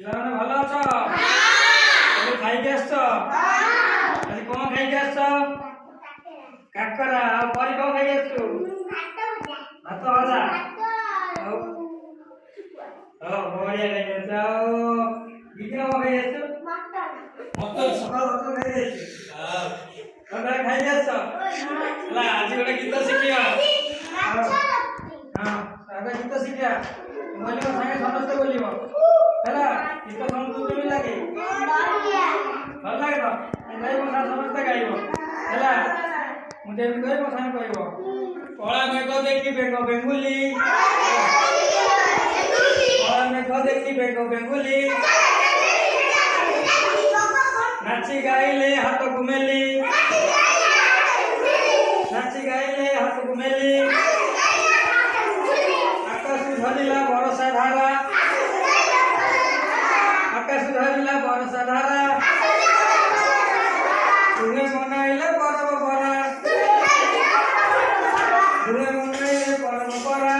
ପିଲାମାନେ ଭଲ ଅଛ? ଏବେ ଖାଇକି ଆସିଛ? ଆଜି କଣ ଖାଇକି ଆସିଛ? କାକରା। ଆଉ ପରି କଣ ଖାଇକି ଆସିଛୁ? ଭାତ ଭଜା। ଆଉ ବଢିଆ ଖାଇକି ଆସିଛ। ଆଉ ବିକ୍ର କଣ ଖାଇକି ଆସିଛୁ? ମଟନ। ସକାଳୁ ଭାତ ଖାଇକି ଆସିଛୁ। ସକାଳେ ଖାଇକି ଆସିଛ? ହେଲା ଆଜି ଗୋଟେ ଗୀତ ଶିଖିବା। ଏବେ ଗୀତ ଶିଖିବା। ବୋଲିବ ସାଙ୍ଗେ ସମସ୍ତେ ବୋଲିବ ହେଲା। ଗୀତ ସମସ୍ତଙ୍କୁ କେମିତି ଲାଗେ? ଭଲ ଲାଗେ ତ? ଗାଇବ ନା ସମସ୍ତେ ଗାଇବ ହେଲା। ମୁଁ ଯେମିତି କହିବି ମୋ ସାଙ୍ଗେ କହିବ। କଳା ମେଘ ଦେଖି ବେଙ୍ଗ ବେଙ୍ଗୁଲି, କଳା ମେଘ ଦେଖି ବେଙ୍ଗ ବେଙ୍ଗୁଲି, ନାଚି ଗାଇଲେ ହାତକୁ ମେଲି, ନାଚି ଗାଇଲେ ହାତକୁ ମେଲି, ଆକାଶ ଧରିଲା ବରଷା ଧାରା, ଆକାଶ ଧରିଲା ବରଷା ଧାରା, ତୁମେ ମନାଇଲେ ପରବ ପରା, ତୁମେ ମନାଇଲେ ପରବ ପରା,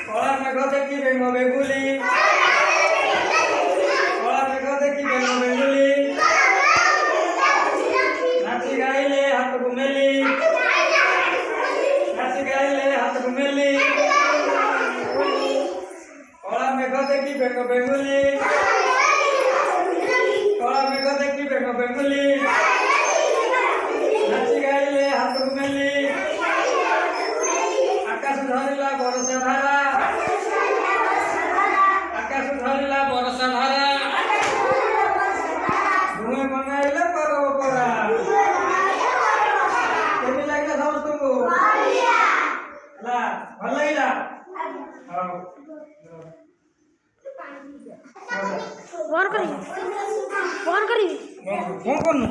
କଳା ମେଘ ଦେଖି ବେଙ୍ଗ ବେଙ୍ଗୁଲି, କଳା ମେଘ ଦେଖି ବେଙ୍ଗ ବେଙ୍ଗୁଲି, ନାଚି ଗାଇଲେ ହାତକୁ ମେଲି, ନାଚି ଗାଇଲେ ହାତକୁ ମେଲି, କଳା ମେଘ ଦେଖି ବେଙ୍ଗ ବେଙ୍ଗୁଲି, କଳା ମେଘ ଦେଖି ବେଙ୍ଗ ବେଙ୍ଗୁଲି, ନାଚି ଗାଇଲେ ହାତକୁ ମେଲି, ଆକାଶ ଧରିଲା ବରଷା ଧାରା, ଆକାଶ ଧରିଲା ବରଷା ଧାରା, ଧୁମେ ମନାଇଲେ ପରବ ପରା। କେମିତି ଲାଗିଲା ସମସ୍ତଙ୍କୁ? ହେଲା ଭଲ ଲାଗିଲା? ହଉ फोन करी फोन करी କଣ କରୁନୁ?